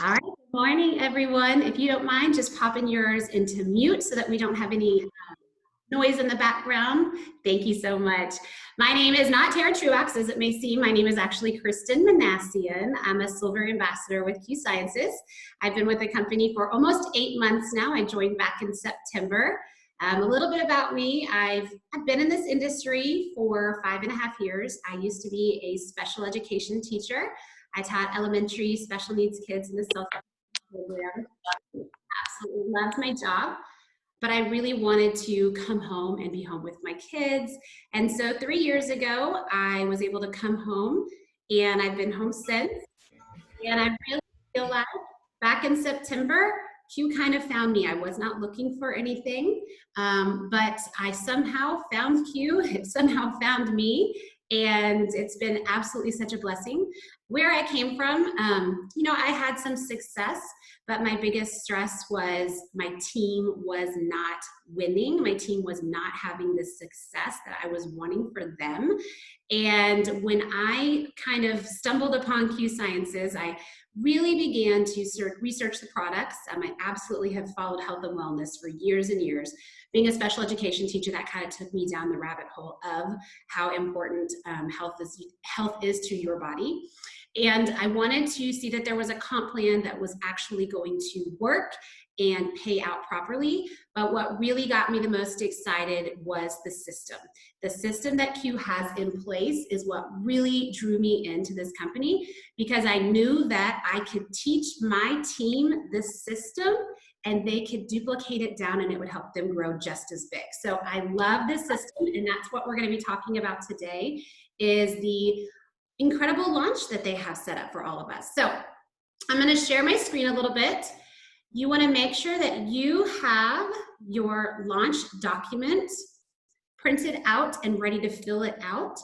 All right, good morning, everyone. If you don't mind, just popping yours into mute so that we don't have any noise in the background. Thank you so much. My name is not Tara Truax, as it may seem. My name is actually Kristen Manassian. I'm a Silver Ambassador with Q Sciences. I've been with the company for almost 8 months now. I joined back in September. A little bit about me. I've been in this industry for 5.5 years. I used to be a special education teacher. I taught elementary special needs kids in the self program. Absolutely loved my job, but I really wanted to come home and be home with my kids. And so 3 years ago, I was able to come home, and I've been home since. And I really feel like back in September, Q kind of found me. I was not looking for anything, but I somehow found Q. It somehow found me, and it's been absolutely such a blessing. Where I came from, I had some success, but my biggest stress was my team was not winning. My team was not having the success that I was wanting for them. And when I kind of stumbled upon Q Sciences, I really began to research the products. I absolutely have followed health and wellness for years and years. Being a special education teacher, that kind of took me down the rabbit hole of how important health is to your body. And I wanted to see that there was a comp plan that was actually going to work and pay out properly. But what really got me the most excited was the system. The system that Q has in place is what really drew me into this company, because I knew that I could teach my team this system and they could duplicate it down and it would help them grow just as big. So I love this system, and that's what we're going to be talking about today, is the incredible launch that they have set up for all of us. So I'm going to share my screen a little bit. You want to make sure that you have your launch document printed out and ready to fill it out.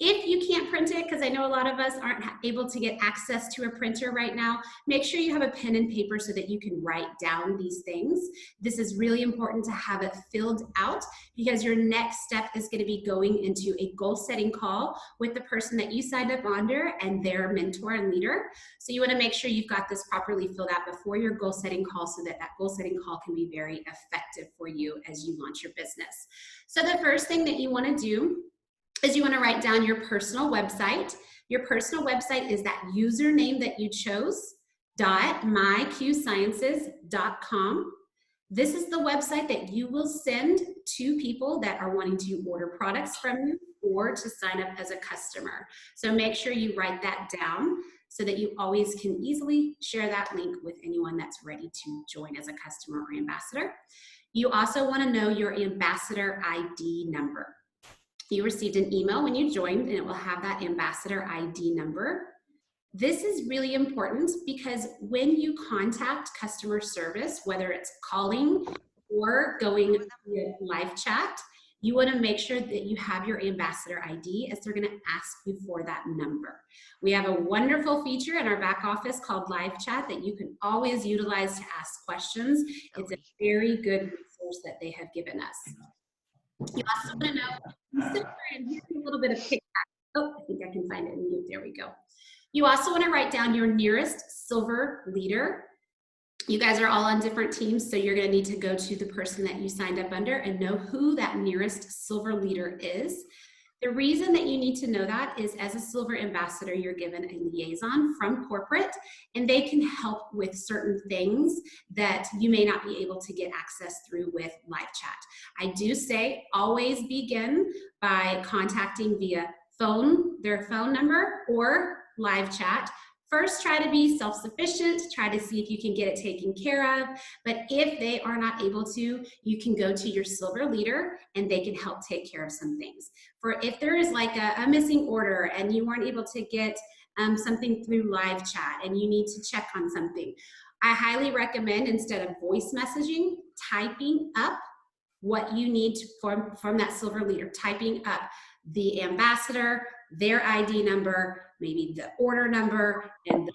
If you can't print it, because I know a lot of us aren't able to get access to a printer right now, make sure you have a pen and paper so that you can write down these things. This is really important to have it filled out, because your next step is going to be going into a goal setting call with the person that you signed up under and their mentor and leader. So you want to make sure you've got this properly filled out before your goal setting call, so that that goal setting call can be very effective for you as you launch your business. So the first thing that you want to do is you want to write down your personal website. Your personal website is that username that you chose, .myqsciences.com. This is the website that you will send to people that are wanting to order products from you or to sign up as a customer. So make sure you write that down so that you always can easily share that link with anyone that's ready to join as a customer or ambassador. You also want to know your ambassador ID number. You received an email when you joined, and it will have that ambassador ID number. This is really important because when you contact customer service, whether it's calling or going via live chat, you want to make sure that you have your ambassador ID, as they're going to ask you for that number. We have a wonderful feature in our back office called live chat that you can always utilize to ask questions. It's a very good resource that they have given us. You also want to know, and here's a little bit of kickback. Oh, I think I can find it in mute. There we go. You also want to write down your nearest silver leader. You guys are all on different teams, so you're going to need to go to the person that you signed up under and know who that nearest silver leader is. The reason that you need to know that is, as a silver ambassador, you're given a liaison from corporate, and they can help with certain things that you may not be able to get access through with live chat. I do say always begin by contacting via phone, their phone number, or live chat. First, try to be self-sufficient, try to see if you can get it taken care of. But if they are not able to, you can go to your silver leader and they can help take care of some things. For if there is like a missing order and you weren't able to get something through live chat and you need to check on something, I highly recommend, instead of voice messaging, typing up what you need from that silver leader, typing up the ambassador, their ID number, maybe the order number, and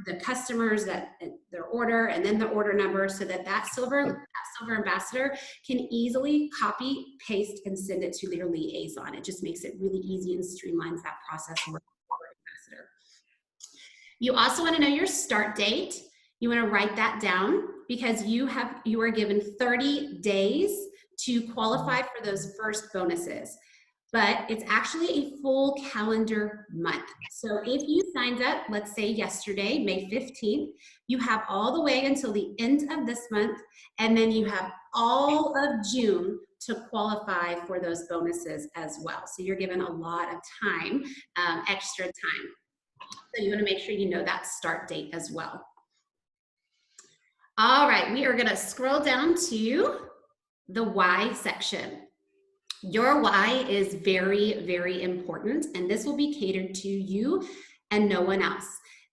the customers, that their order, and then the order number, so that that silver ambassador can easily copy, paste, and send it to their liaison. It just makes it really easy and streamlines that process for the ambassador. You also want to know your start date. You want to write that down because you are given 30 days to qualify for those first bonuses. But it's actually a full calendar month. So if you signed up, let's say yesterday, May 15th, you have all the way until the end of this month, and then you have all of June to qualify for those bonuses as well. So you're given a lot of time, extra time. So you want to make sure you know that start date as well. All right, we are going to scroll down to the why section. Your why is very, very important, and this will be catered to you and no one else.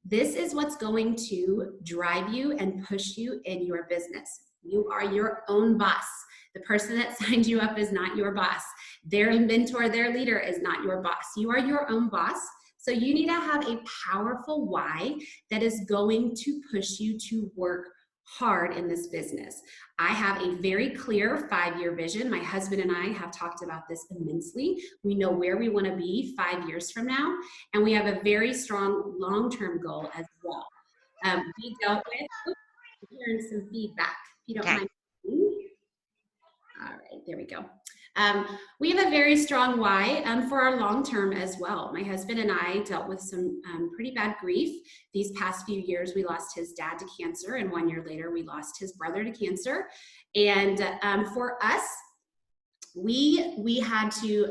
This is what's going to drive you and push you in your business. You are your own boss. The person that signed you up is not your boss. Their mentor, their leader is not your boss. You are your own boss. So you need to have a powerful why that is going to push you to work hard in this business. I have a very clear 5-year vision. My husband and I have talked about this immensely. We know where we want to be 5 years from now, and we have a very strong long-term goal as well. We dealt with, hearing some feedback, if you don't mind. All right, there we go. We have a very strong why for our long term as well. My husband and I dealt with some pretty bad grief. These past few years, we lost his dad to cancer, and 1 year later, we lost his brother to cancer. And for us, we had to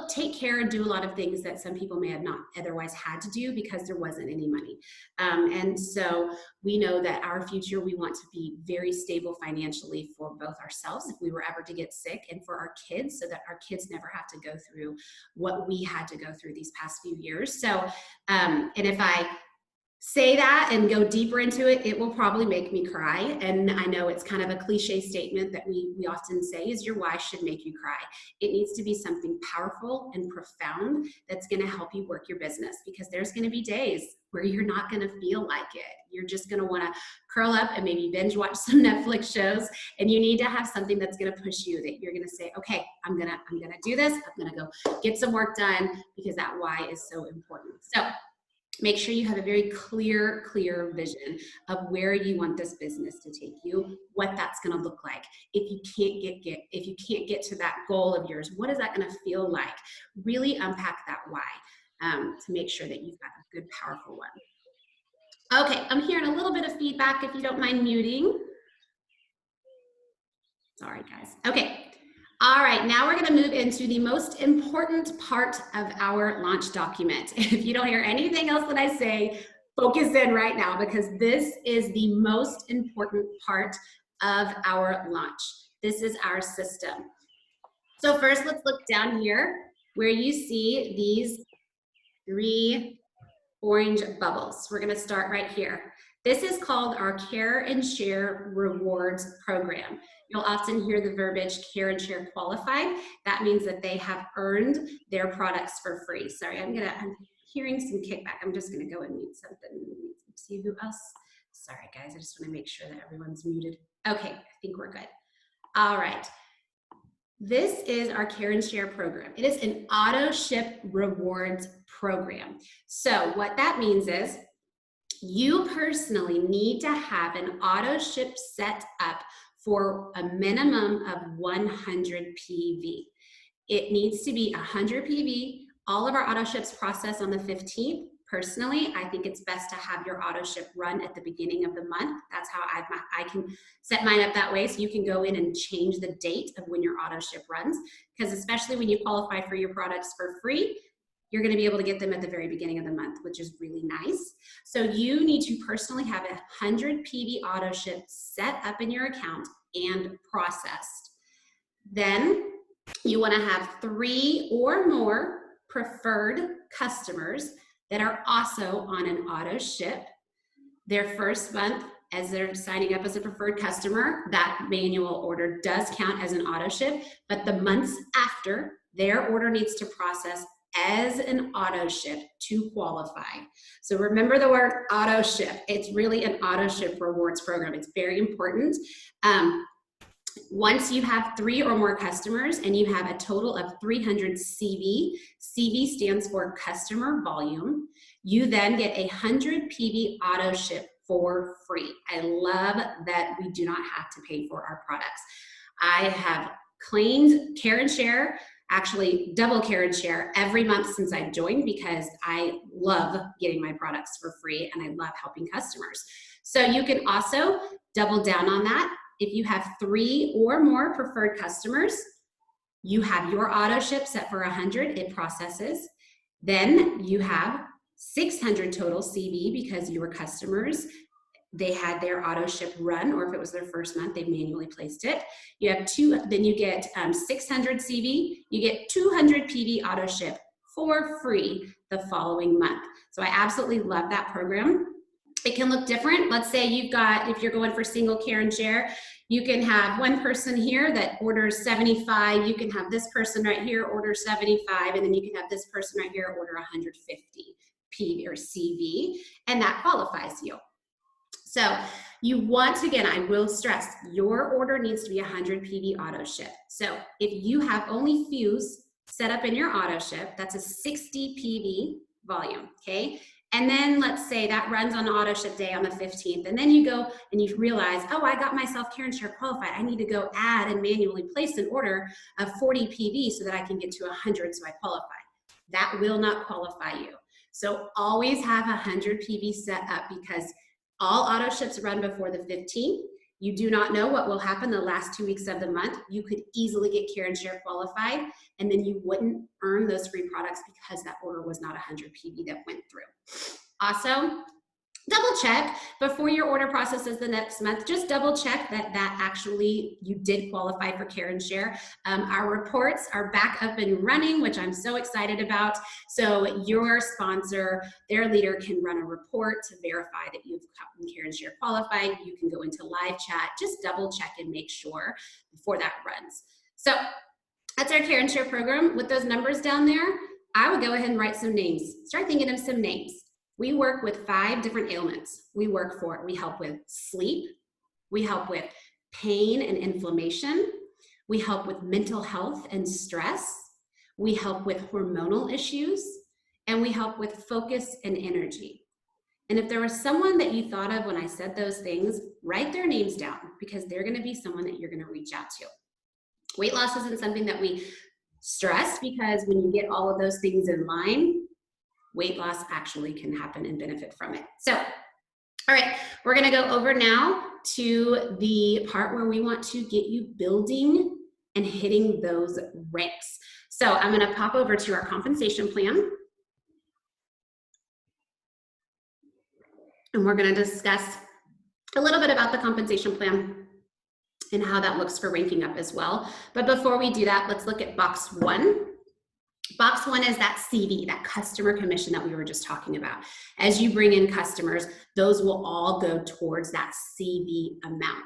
take care and do a lot of things that some people may have not otherwise had to do because there wasn't any money. And so we know that our future, we want to be very stable financially for both ourselves if we were ever to get sick, and for our kids so that our kids never have to go through what we had to go through these past few years. So, and if I say that and go deeper into it, it will probably make me cry. And I know it's kind of a cliche statement that we often say is your why should make you cry. It needs to be something powerful and profound that's going to help you work your business, because there's going to be days where you're not going to feel like it. You're just going to want to curl up and maybe binge watch some Netflix shows, and you need to have something that's going to push you, that you're going to say, okay, I'm going to do this. I'm going to go get some work done, because that why is so important. So make sure you have a very clear vision of where you want this business to take you, what that's going to look like. If you can't get to that goal of yours, what is that going to feel like? Really unpack that why to make sure that you've got a good, powerful one. Okay, I'm hearing a little bit of feedback. If you don't mind muting. Sorry, guys. Okay. All right, now we're going to move into the most important part of our launch document. If you don't hear anything else that I say, focus in right now, because this is the most important part of our launch. This is our system. So first, let's look down here where you see these 3 orange bubbles. We're going to start right here. This is called our Care and Share Rewards program. You'll often hear the verbiage Care and Share Qualified. That means that they have earned their products for free. Sorry, I'm hearing some kickback. I'm just gonna go and mute something. See who else? Sorry guys, I just wanna make sure that everyone's muted. Okay, I think we're good. All right. This is our Care and Share program. It is an auto ship rewards program. So what that means is you personally need to have an auto ship set up for a minimum of 100 PV. It needs to be 100 PV. All of our auto ships process on the 15th. Personally, I think it's best to have your auto ship run at the beginning of the month. That's how I can set mine up that way, so you can go in and change the date of when your auto ship runs, because especially when you qualify for your products for free, you're going to be able to get them at the very beginning of the month, which is really nice. So you need to personally have 100 PV auto ship set up in your account and processed. Then you want to have 3 or more preferred customers that are also on an auto ship. Their first month, as they're signing up as a preferred customer, that manual order does count as an auto ship, but the months after, their order needs to process as an auto ship to qualify. So remember the word auto ship. It's really an auto ship rewards program. It's very important. Once you have 3 or more customers and you have a total of 300 CV, CV stands for customer volume, you then get a 100 PV auto ship for free. I love that we do not have to pay for our products. I have claimed Care and Share, actually double Care and Share every month since I've joined, because I love getting my products for free and I love helping customers. So you can also double down on that. If you have 3 or more preferred customers, you have your auto ship set for 100, it processes. Then you have 600 total CV because your customers, they had their auto ship run, or if it was their first month, they manually placed it. You have then you get 600 CV, you get 200 PV auto ship for free the following month. So I absolutely love that program. It can look different. Let's say if you're going for single Care and Share, you can have one person here that orders 75. You can have this person right here order 75, and then you can have this person right here order 150 PV or CV, and that qualifies you. So you want to, again, I will stress, your order needs to be 100 PV auto ship. So if you have only Fuse set up in your auto ship, that's a 60 PV volume, okay? And then let's say that runs on auto ship day on the 15th. And then you go and you realize, oh, I got myself Care and Share qualified. I need to go add and manually place an order of 40 PV so that I can get to 100 so I qualify. That will not qualify you. So always have 100 PV set up, because all auto ships run before the 15th. You do not know what will happen the last 2 weeks of the month. You could easily get Care and Share qualified, and then you wouldn't earn those free products because that order was not 100 PV that went through. Also, double check before your order processes the next month. Just double check that actually you did qualify for Care and Share. Our reports are back up and running, which I'm so excited about. So your sponsor, their leader, can run a report to verify that you've gotten Care and Share qualified. You can go into live chat, just double check and make sure before that runs. So that's our Care and Share program. With those numbers down there, I would go ahead and write some names. Start thinking of some names. We work with 5 different ailments. We help with sleep. We help with pain and inflammation. We help with mental health and stress. We help with hormonal issues. And we help with focus and energy. And if there was someone that you thought of when I said those things, write their names down, because they're going to be someone that you're going to reach out to. Weight loss isn't something that we stress, because when you get all of those things in line, weight loss actually can happen and benefit from it. So, all right, we're gonna go over now to the part where we want to get you building and hitting those ranks. So I'm gonna pop over to our compensation plan. And we're gonna discuss a little bit about the compensation plan and how that looks for ranking up as well. But before we do that, let's look at box 1. Box 1 is that CV, that customer commission that we were just talking about. As you bring in customers, those will all go towards that CV amount.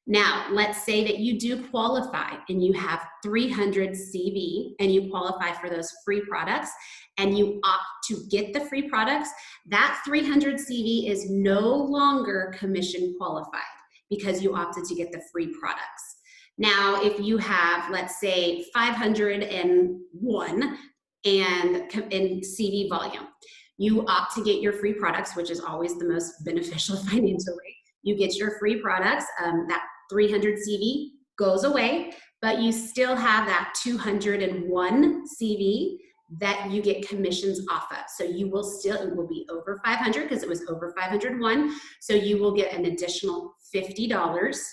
Now, let's say that you do qualify and you have 300 CV and you qualify for those free products and you opt to get the free products, that 300 CV is no longer commission qualified because you opted to get the free products. Now, if you have, let's say, 501 in CV volume, you opt to get your free products, which is always the most beneficial financially. You get your free products, that 300 CV goes away, but you still have that 201 CV that you get commissions off of. So you will still, it will be over 500 because it was over 501. So you will get an additional $50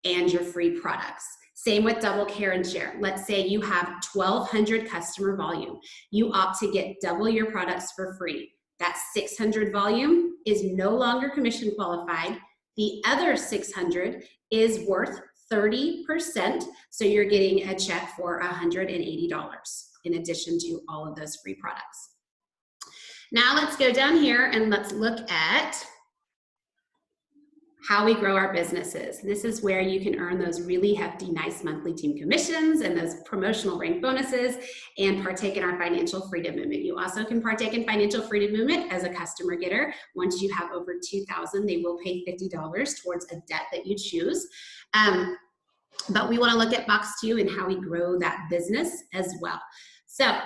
and your free products. Same with double Care and Share. Let's say you have 1,200 customer volume. You opt to get double your products for free. That 600 volume is no longer commission qualified. The other 600 is worth 30%. So you're getting a check for $180 in addition to all of those free products. Now let's go down here and let's look at how we grow our businesses. This is where you can earn those really hefty, nice monthly team commissions and those promotional rank bonuses and partake in our financial freedom movement. You also can partake in financial freedom movement as a customer getter. Once you have over 2,000, they will pay $50 towards a debt that you choose. But we want to look at box 2 and how we grow that business as well. So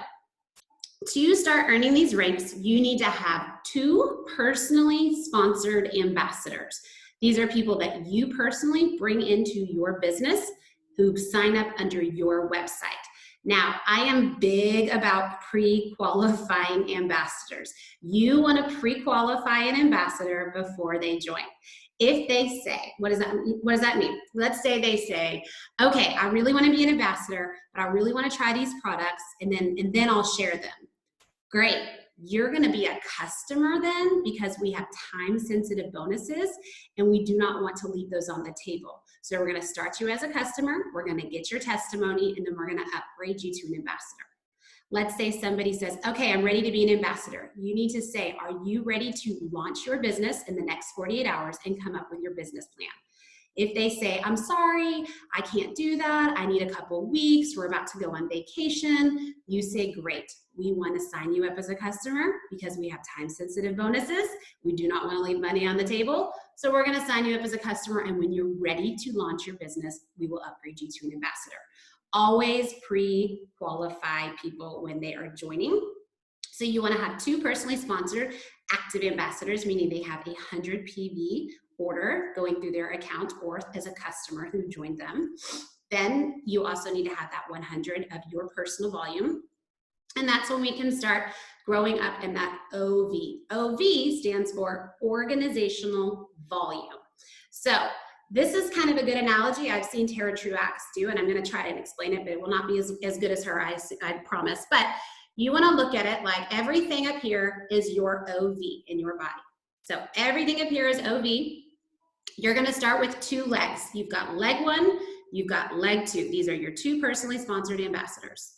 To start earning these ranks, you need to have 2 personally sponsored ambassadors. These are people that you personally bring into your business who sign up under your website. Now, I am big about pre-qualifying ambassadors. You want to pre-qualify an ambassador before they join. If they say, what does that mean? Let's say they say, okay, I really want to be an ambassador, but I really want to try these products, and then I'll share them. Great. You're going to be a customer then, because we have time-sensitive bonuses and we do not want to leave those on the table. So we're going to start you as a customer, we're going to get your testimony, and then we're going to upgrade you to an ambassador. Let's say somebody says, okay, I'm ready to be an ambassador. You need to say, are you ready to launch your business in the next 48 hours and come up with your business plan? If they say, I'm sorry, I can't do that, I need a couple weeks, we're about to go on vacation, you say, great, we want to sign you up as a customer because we have time-sensitive bonuses. We do not want to leave money on the table. So we're going to sign you up as a customer, and when you're ready to launch your business, we will upgrade you to an ambassador. Always pre-qualify people when they are joining. So you want to have 2 personally sponsored active ambassadors, meaning they have 100 PV order going through their account or as a customer who joined them. Then you also need to have that 100 of your personal volume. And that's when we can start growing up in that OV. OV stands for organizational volume. So this is kind of a good analogy I've seen Tara Truax do, and I'm going to try to explain it, but it will not be as good as her, I promise. But you want to look at it like everything up here is your OV in your body. So everything up here is OV. You're going to start with 2 legs. You've got leg 1, you've got leg 2. These are your 2 personally sponsored ambassadors.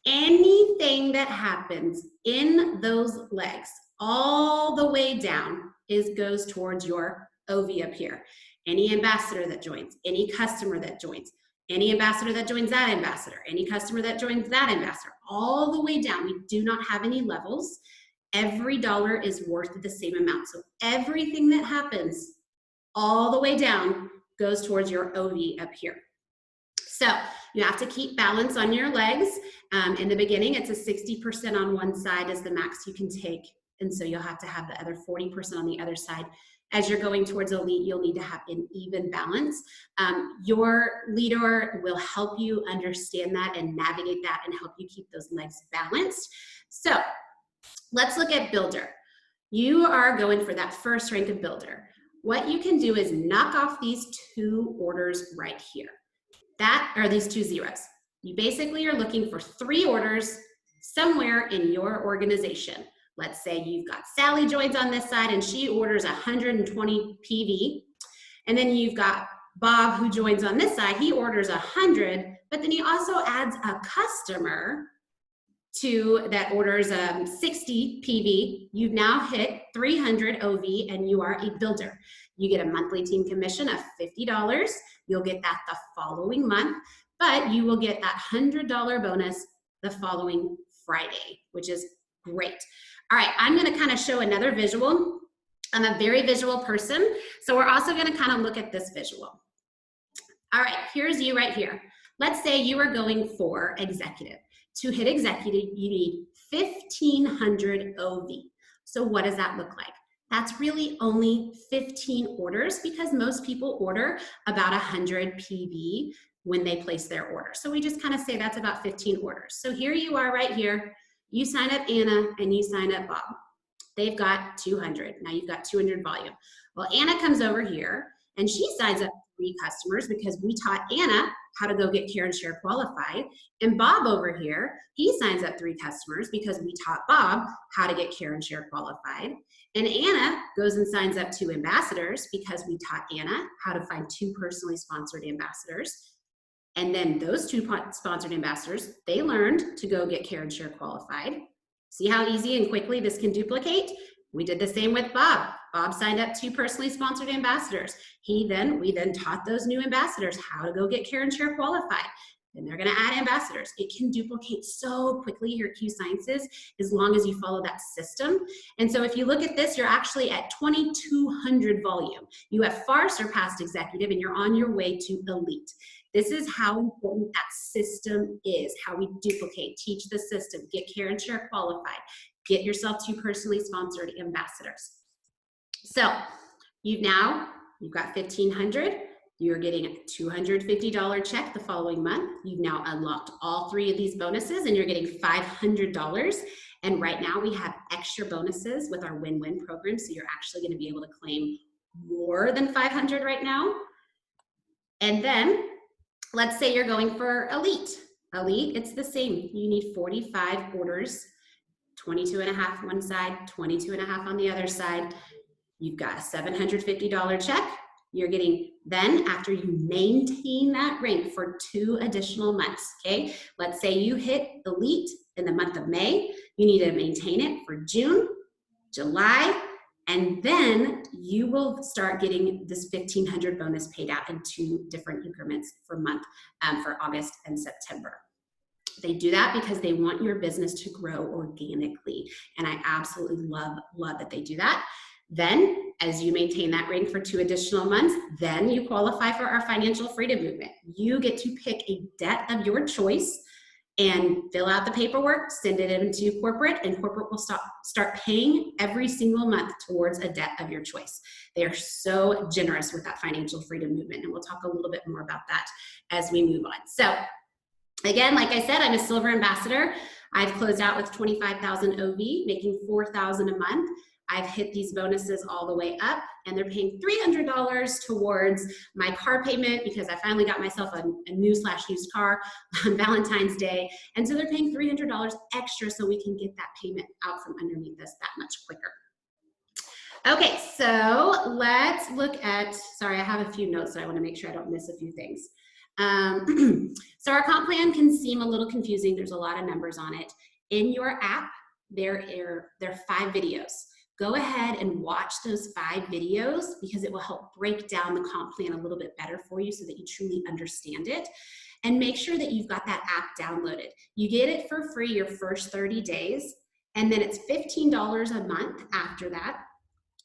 Anything that happens in those legs all the way down goes towards your OV up here. Any ambassador that joins, any customer that joins, any ambassador that joins that ambassador, any customer that joins that ambassador, all the way down. We do not have any levels. Every dollar is worth the same amount. So everything that happens all the way down goes towards your OV up here. So you have to keep balance on your legs. In the beginning, it's a 60% on one side is the max you can take. And so you'll have to have the other 40% on the other side. As you're going towards elite, you'll need to have an even balance. Your leader will help you understand that and navigate that and help you keep those legs balanced. So let's look at builder. You are going for that first rank of builder. What you can do is knock off these 2 orders right here. That are these 2 zeros. You basically are looking for 3 orders somewhere in your organization. Let's say you've got Sally joins on this side and she orders 120 PV. And then you've got Bob who joins on this side, he orders 100, but then he also adds a customer that orders 60 PV. You've now hit 300 OV and you are a builder. You get a monthly team commission of $50. You'll get that the following month, but you will get that $100 bonus the following Friday, which is great. All right, I'm going to kind of show another visual. I'm a very visual person, so we're also going to kind of look at this visual. All right, here's you right here. Let's say you are going for executive. To hit executive, you need 1,500 OV. So what does that look like? That's really only 15 orders because most people order about 100 PV when they place their order. So we just kind of say that's about 15 orders. So here you are right here. You sign up Anna and you sign up Bob. They've got 200. Now you've got 200 volume. Well, Anna comes over here and she signs up 3 customers because we taught Anna how to go get Care and Share qualified. And Bob over here, he signs up 3 customers because we taught Bob how to get Care and Share qualified. And Anna goes and signs up 2 ambassadors because we taught Anna how to find 2 personally sponsored ambassadors. And then those 2 sponsored ambassadors, they learned to go get Care and Share qualified. See how easy and quickly this can duplicate? We did the same with Bob. Bob signed up 2 personally sponsored ambassadors. We then taught those new ambassadors how to go get Care and Share qualified. then they're going to add ambassadors. It can duplicate so quickly here at Q Sciences as long as you follow that system. And so if you look at this, you're actually at 2,200 volume. You have far surpassed executive and you're on your way to elite. This is how important that system is, how we duplicate, teach the system, get Care and Share qualified, get yourself 2 personally sponsored ambassadors. So you've got 1,500. You're getting a $250 check the following month. You've now unlocked all 3 of these bonuses and you're getting $500. And right now we have extra bonuses with our win-win program. So you're actually going to be able to claim more than 500 right now. And then let's say you're going for elite. Elite, it's the same. You need 45 orders, 22 and a half one side, 22 and a half on the other side. You've got a $750 check. You're getting, then after you maintain that rank for 2 additional months, okay? Let's say you hit elite in the month of May. You need to maintain it for June, July, and then you will start getting this 1,500 bonus paid out in 2 different increments for August and September. They do that because they want your business to grow organically. And I absolutely love that they do that. Then, as you maintain that rank for 2 additional months, then you qualify for our financial freedom movement. You get to pick a debt of your choice and fill out the paperwork, send it into corporate, and corporate will start paying every single month towards a debt of your choice. They are so generous with that financial freedom movement, and we'll talk a little bit more about that as we move on. So again, like I said, I'm a silver ambassador. I've closed out with 25,000 OV, making 4,000 a month. I've hit these bonuses all the way up, and they're paying $300 towards my car payment because I finally got myself a new/used car on Valentine's Day. And so they're paying $300 extra so we can get that payment out from underneath us that much quicker. Okay, so let's look at, sorry, I have a few notes, so I want to make sure I don't miss a few things. So our comp plan can seem a little confusing. There's a lot of numbers on it. In your app, there are 5 videos. Go ahead and watch those 5 videos because it will help break down the comp plan a little bit better for you so that you truly understand it. And make sure that you've got that app downloaded. You get it for free your first 30 days, and then it's $15 a month after that.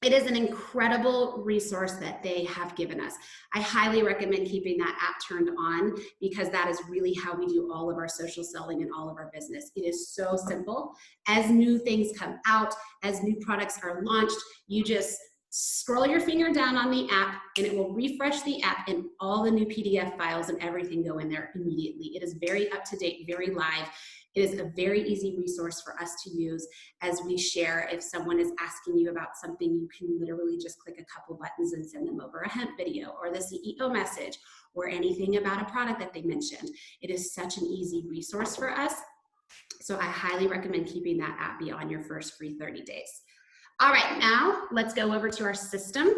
It is an incredible resource that they have given us. I highly recommend keeping that app turned on because that is really how we do all of our social selling and all of our business. It is so simple. As new things come out, as new products are launched, you just scroll your finger down on the app and it will refresh the app and all the new PDF files and everything go in there immediately. It is very up to date, very live. It is a very easy resource for us to use as we share. If someone is asking you about something, you can literally just click a couple buttons and send them over a hemp video or the CEO message or anything about a product that they mentioned. It is such an easy resource for us. So I highly recommend keeping that app beyond your first free 30 days. All right, now let's go over to our system.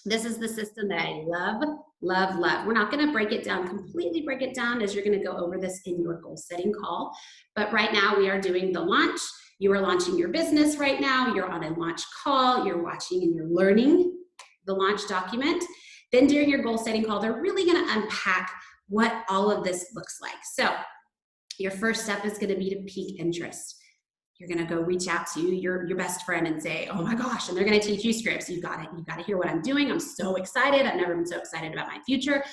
This is the system that I love, love, love. We're not gonna completely break it down as you're gonna go over this in your goal setting call. But right now we are doing the launch. You are launching your business right now. You're on a launch call. You're watching and you're learning the launch document. Then during your goal setting call, they're really gonna unpack what all of this looks like. So your first step is gonna be to pique interest. You're gonna go reach out to your best friend and say, oh my gosh, and they're gonna teach you scripts. You've gotta hear what I'm doing. I'm so excited. I've never been so excited about my future.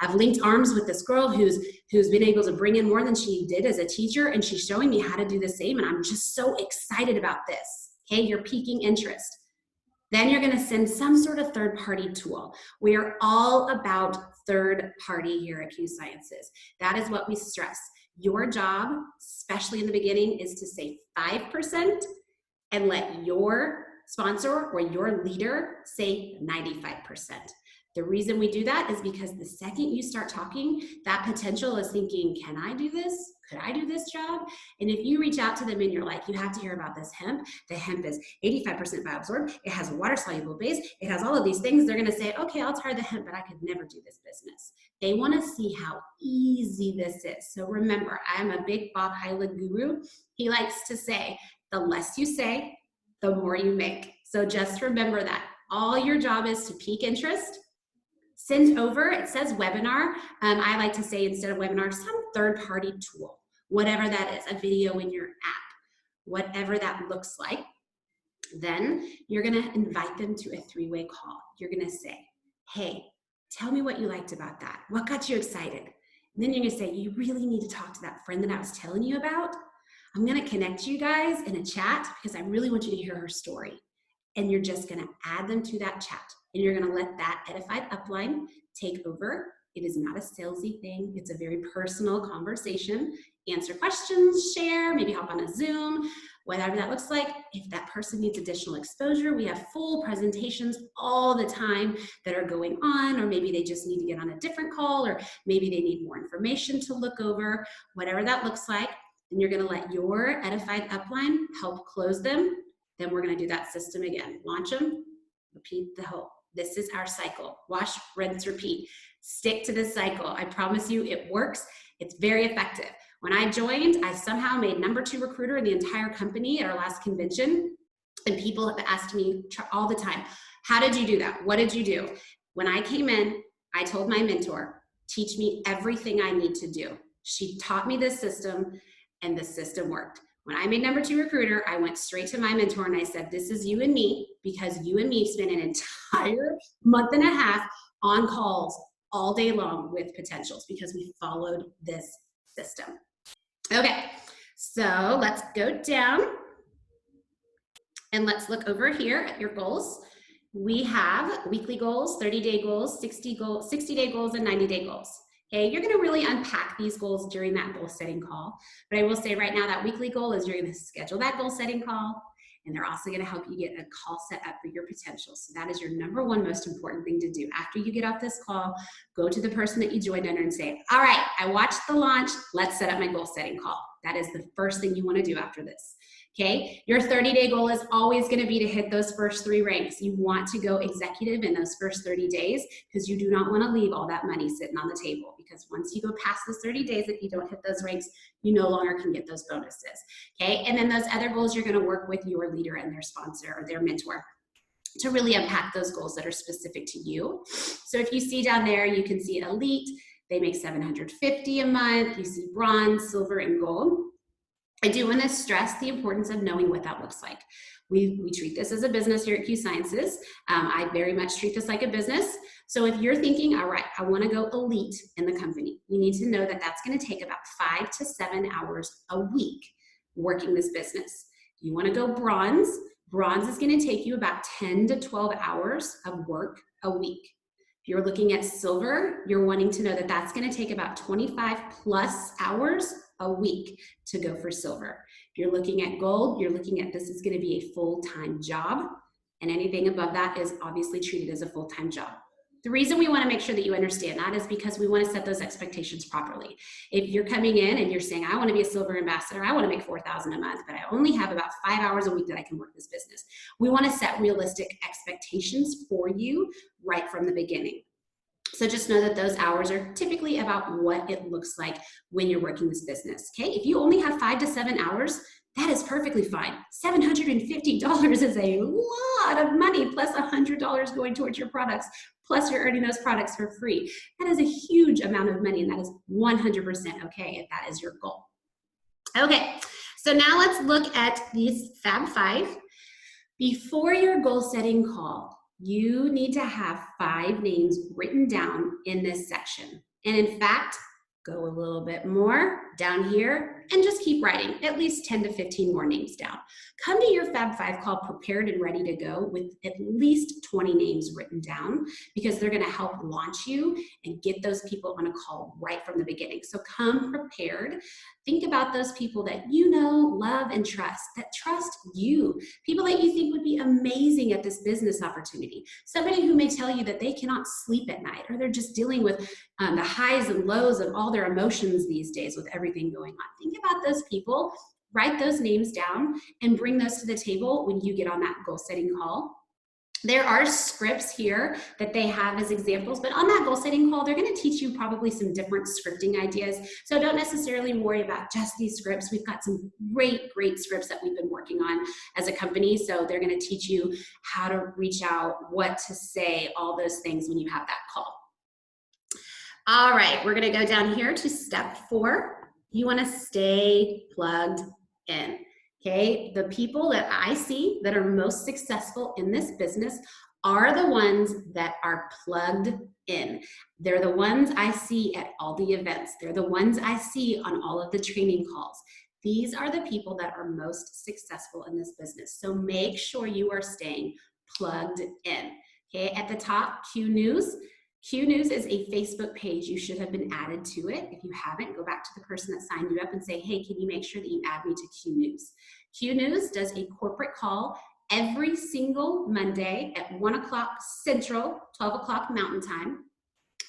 I've linked arms with this girl who's been able to bring in more than she did as a teacher, and she's showing me how to do the same, and I'm just so excited about this. Okay, you're piquing interest. Then you're gonna send some sort of third-party tool. We are all about third party here at Q Sciences. That is what we stress. Your job, especially in the beginning, is to say 5% and let your sponsor or your leader say 95%. The reason we do that is because the second you start talking, that potential is thinking, can I do this? Could I do this job? And if you reach out to them and you're like, you have to hear about this hemp. The hemp is 85% bioabsorbed. It has a water-soluble base. It has all of these things. They're going to say, okay, I'll try the hemp, but I could never do this business. They want to see how easy this is. So remember, I'm a big Bob Hyland guru. He likes to say, the less you say, the more you make. So just remember that. All your job is to pique interest, Send over, it says webinar. I like to say instead of webinar, some third-party tool, whatever that is, a video in your app, whatever that looks like. Then you're gonna invite them to a three-way call. You're gonna say, hey, tell me what you liked about that. What got you excited? And then you're gonna say, you really need to talk to that friend that I was telling you about. I'm gonna connect you guys in a chat because I really want you to hear her story. And you're just gonna add them to that chat. And you're gonna let that edified upline take over. It is not a salesy thing. It's a very personal conversation. Answer questions, share, maybe hop on a Zoom, whatever that looks like. If that person needs additional exposure, we have full presentations all the time that are going on, or maybe they just need to get on a different call, or maybe they need more information to look over, whatever that looks like. Then you're gonna let your edified upline help close them. Then we're gonna do that system again. Launch them, repeat the whole. This is our cycle. Wash, rinse, repeat. Stick to this cycle. I promise you it works. It's very effective. When I joined, I somehow made #2 recruiter in the entire company at our last convention. And people have asked me all the time, how did you do that? What did you do? When I came in, I told my mentor, teach me everything I need to do. She taught me this system, and the system worked. When I made #2 recruiter, I went straight to my mentor and I said, this is you and me, because you and me spent an entire month and a half on calls all day long with potentials because we followed this system. Okay, so let's go down and let's look over here at your goals. We have weekly goals, 30-day goals, 60-day goals, and 90-day goals. Okay, you're gonna really unpack these goals during that goal setting call. But I will say right now that weekly goal is you're gonna schedule that goal setting call, and they're also gonna help you get a call set up for your potential. So that is your #1 most important thing to do. After you get off this call, go to the person that you joined under and say, all right, I watched the launch, let's set up my goal setting call. That is the first thing you wanna do after this. Okay, your 30-day goal is always gonna be to hit those first 3 ranks. You want to go executive in those first 30 days because you do not wanna leave all that money sitting on the table, because once you go past those 30 days, if you don't hit those ranks, you no longer can get those bonuses. Okay, and then those other goals, you're gonna work with your leader and their sponsor or their mentor to really unpack those goals that are specific to you. So if you see down there, you can see elite, they make $750 a month. You see bronze, silver, and gold. I do want to stress the importance of knowing what that looks like. We treat this as a business here at Q Sciences. I very much treat this like a business. So if you're thinking, all right, I want to go elite in the company, you need to know that that's going to take about 5 to 7 hours a week working this business. You want to go bronze. Bronze is going to take you about 10 to 12 hours of work a week. If you're looking at silver, you're wanting to know that that's going to take about 25 plus hours a week to go for silver. If you're looking at gold, you're looking at this is going to be a full-time job, and anything above that is obviously treated as a full-time job. The reason we want to make sure that you understand that is because we want to set those expectations properly. If you're coming in and you're saying, I want to be a silver ambassador, I want to make $4,000 a month, but I only have about 5 hours a week that I can work this business. We want to set realistic expectations for you right from the beginning. So just know that those hours are typically about what it looks like when you're working this business, okay? If you only have 5 to 7 hours, that is perfectly fine. $750 is a lot of money, plus $100 going towards your products, plus you're earning those products for free. That is a huge amount of money, and that is 100% okay if that is your goal. Okay, so now let's look at these Fab 5. Before your goal setting call, you need to have 5 names written down in this section. And in fact, go a little bit more down here and just keep writing at least 10 to 15 more names down. Come to your Fab 5 call prepared and ready to go with at least 20 names written down, because they're gonna help launch you and get those people on a call right from the beginning. So come prepared. Think about those people that you know, love, and trust, that trust you. People that you think would be amazing at this business opportunity. Somebody who may tell you that they cannot sleep at night, or they're just dealing with the highs and lows of all their emotions these days with everything going on. Think about those people, write those names down, and bring those to the table when you get on that goal setting call. There are scripts here that they have as examples, but on that goal setting call, they're going to teach you probably some different scripting ideas. So don't necessarily worry about just these scripts. We've got some great scripts that we've been working on as a company. So they're going to teach you how to reach out, what to say, all those things when you have that call. All right, we're gonna go down here to step 4. You wanna stay plugged in, okay? The people that I see that are most successful in this business are the ones that are plugged in. They're the ones I see at all the events. They're the ones I see on all of the training calls. These are the people that are most successful in this business. So make sure you are staying plugged in. Okay, at the top, Q News. Q News is a Facebook page. You should have been added to it. If you haven't, go back to the person that signed you up and say, hey, can you make sure that you add me to Q News? Q News does a corporate call every single Monday at 1 o'clock Central, 12 o'clock Mountain Time.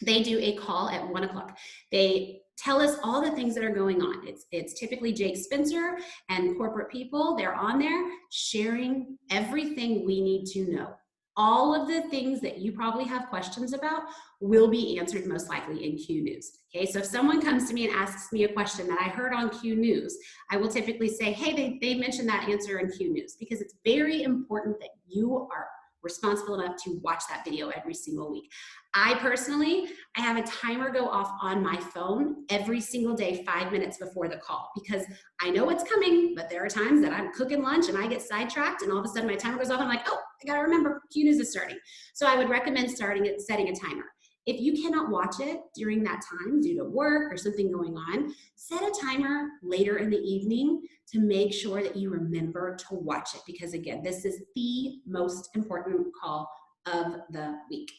They do a call at 1 o'clock. They tell us all the things that are going on. It's typically Jake Spencer and corporate people. They're on there sharing everything we need to know. All of the things that you probably have questions about will be answered most likely in Q News. Okay, so if someone comes to me and asks me a question that I heard on Q News, I will typically say, hey, they mentioned that answer in Q News, because it's very important that you are responsible enough to watch that video every single week. I personally, I have a timer go off on my phone every single day, 5 minutes before the call, because I know it's coming, but there are times that I'm cooking lunch and I get sidetracked and all of a sudden my timer goes off and I'm like, oh, I gotta remember, Q News is starting. So I would recommend setting a timer. If you cannot watch it during that time due to work or something going on, set a timer later in the evening to make sure that you remember to watch it, because again, this is the most important call of the week.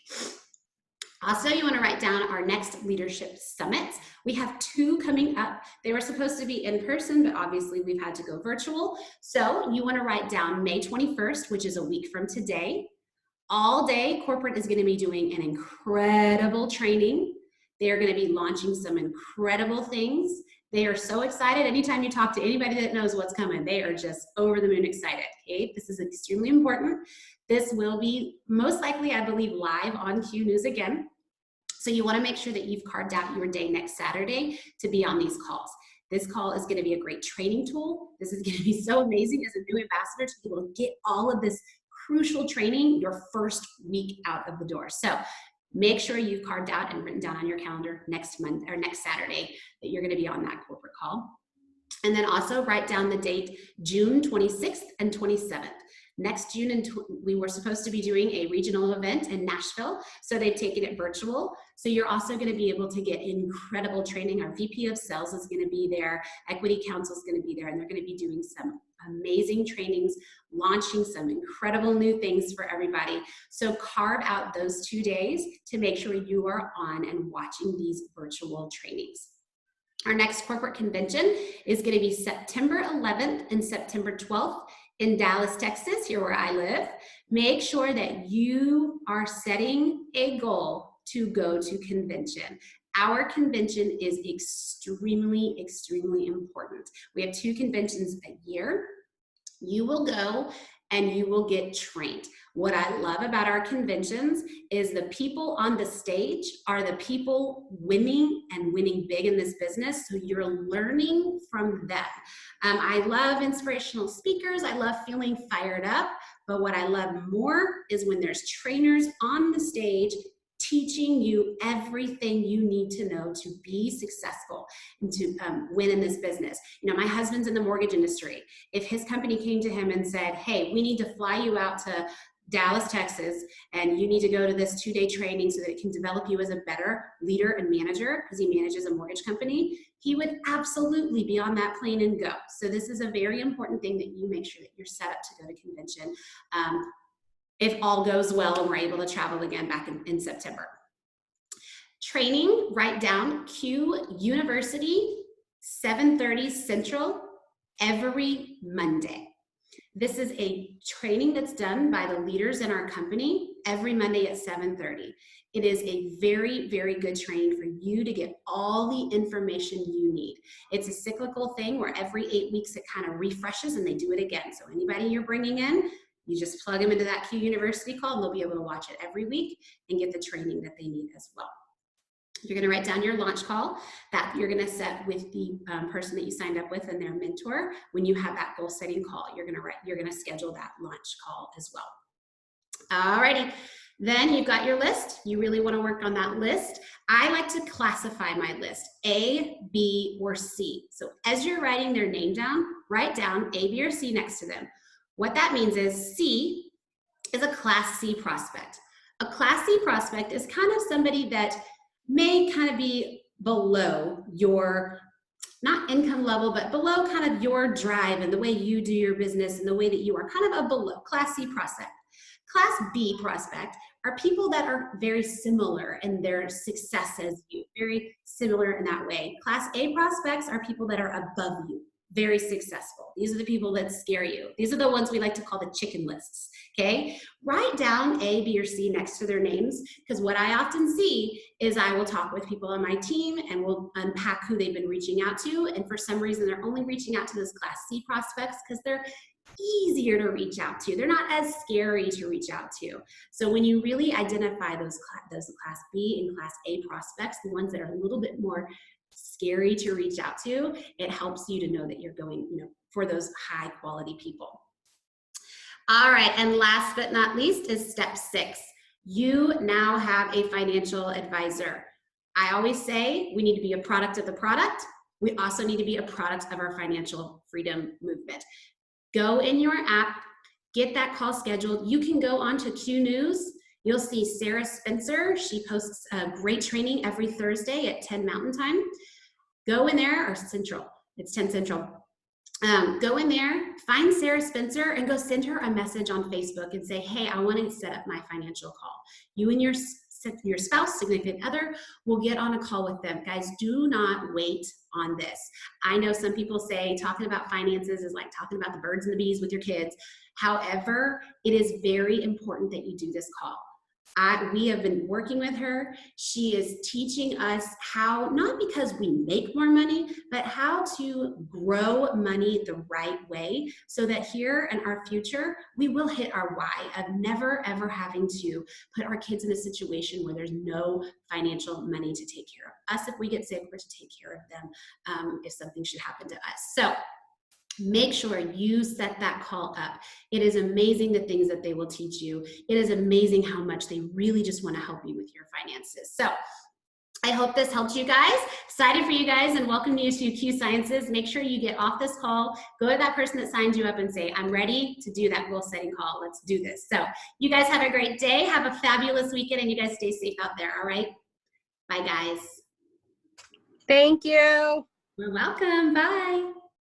Also, you want to write down our next leadership summits. We have 2 coming up. They were supposed to be in person, but obviously we've had to go virtual. So you want to write down May 21st, which is a week from today. All day, corporate is going to be doing an incredible training. They are going to be launching some incredible things. They are so excited. Anytime you talk to anybody that knows what's coming, they are just over the moon excited. Okay, this is extremely important. This will be most likely, I believe, live on Q News again. So you want to make sure that you've carved out your day next Saturday to be on these calls. This call is going to be a great training tool. This is going to be so amazing as a new ambassador to be able to get all of this crucial training your first week out of the door. So make sure you've carved out and written down on your calendar next month or next Saturday that you're going to be on that corporate call. And then also write down the date, June 26th and 27th. Next June, we were supposed to be doing a regional event in Nashville, so they've taken it virtual. So you're also going to be able to get incredible training. Our VP of Sales is going to be there, Equity Council is going to be there, and they're going to be doing some amazing trainings, launching some incredible new things for everybody. So carve out those 2 days to make sure you are on and watching these virtual trainings. Our next corporate convention is going to be September 11th and September 12th in Dallas, Texas, here where I live. Make sure that you are setting a goal to go to convention. Our convention is extremely, extremely important. We have 2 conventions a year. You will go and you will get trained. What I love about our conventions is the people on the stage are the people winning and winning big in this business, so you're learning from them. I love inspirational speakers. I love feeling fired up, but what I love more is when there's trainers on the stage teaching you everything you need to know to be successful and to win in this business. You know, my husband's in the mortgage industry. If his company came to him and said, hey, we need to fly you out to Dallas, Texas, and you need to go to this 2-day training so that it can develop you as a better leader and manager, because he manages a mortgage company, he would absolutely be on that plane and go. So this is a very important thing that you make sure that you're set up to go to convention. If all goes well and we're able to travel again back in September. Training, write down Q University, 7:30 Central, every Monday. This is a training that's done by the leaders in our company every Monday at 7:30. It is a very, very good training for you to get all the information you need. It's a cyclical thing where every 8 weeks it kind of refreshes and they do it again. So anybody you're bringing in, you just plug them into that Q University call and they'll be able to watch it every week and get the training that they need as well. You're going to write down your launch call that you're going to set with the person that you signed up with and their mentor. When you have that goal setting call, you're going to schedule that launch call as well. Alrighty. Then you've got your list. You really want to work on that list. I like to classify my list, A, B, or C. So as you're writing their name down, write down A, B, or C next to them. What that means is C is a Class C prospect. A Class C prospect is kind of somebody that may kind of be below your, not income level, but below kind of your drive and the way you do your business and the way that you are, kind of a below Class C prospect. Class B prospect are people that are very similar in their success as you, very similar in that way. Class A prospects are people that are above you, very successful. These are the people that scare you. These are the ones we like to call the chicken lists, okay? Write down A, B, or C next to their names, because what I often see is I will talk with people on my team and we'll unpack who they've been reaching out to, and for some reason they're only reaching out to those Class C prospects because they're easier to reach out to. They're not as scary to reach out to. So when you really identify those Class B and Class A prospects, the ones that are a little bit more scary to reach out to, it helps you to know that you're going, for those high quality people. All right, and last but not least is step 6. You now have a financial advisor. I always say we need to be a product of the product. We also need to be a product of our financial freedom movement. Go in your app, get that call scheduled. You can go on to Q News. You'll see Sarah Spencer. She posts a great training every Thursday at 10 Mountain Time. Go in there, or Central. It's 10 Central. Go in there, find Sarah Spencer, and go send her a message on Facebook and say, hey, I want to set up my financial call. You and your spouse, significant other, will get on a call with them. Guys, do not wait on this. I know some people say talking about finances is like talking about the birds and the bees with your kids. However, it is very important that you do this call. We have been working with her. She is teaching us how, not because we make more money, but how to grow money the right way so that here in our future, we will hit our why of never ever having to put our kids in a situation where there's no financial money to take care of us if we get sick, or to take care of them if something should happen to us. So make sure you set that call up. It is amazing the things that they will teach you. It is amazing how much they really just want to help you with your finances. So I hope this helped you guys. Excited for you guys and welcome you to Q Sciences. Make sure you get off this call, go to that person that signed you up and say, I'm ready to do that goal setting call. Let's do this. So you guys have a great day. Have a fabulous weekend, and you guys stay safe out there. All right. Bye, guys. Thank you. You're welcome. Bye.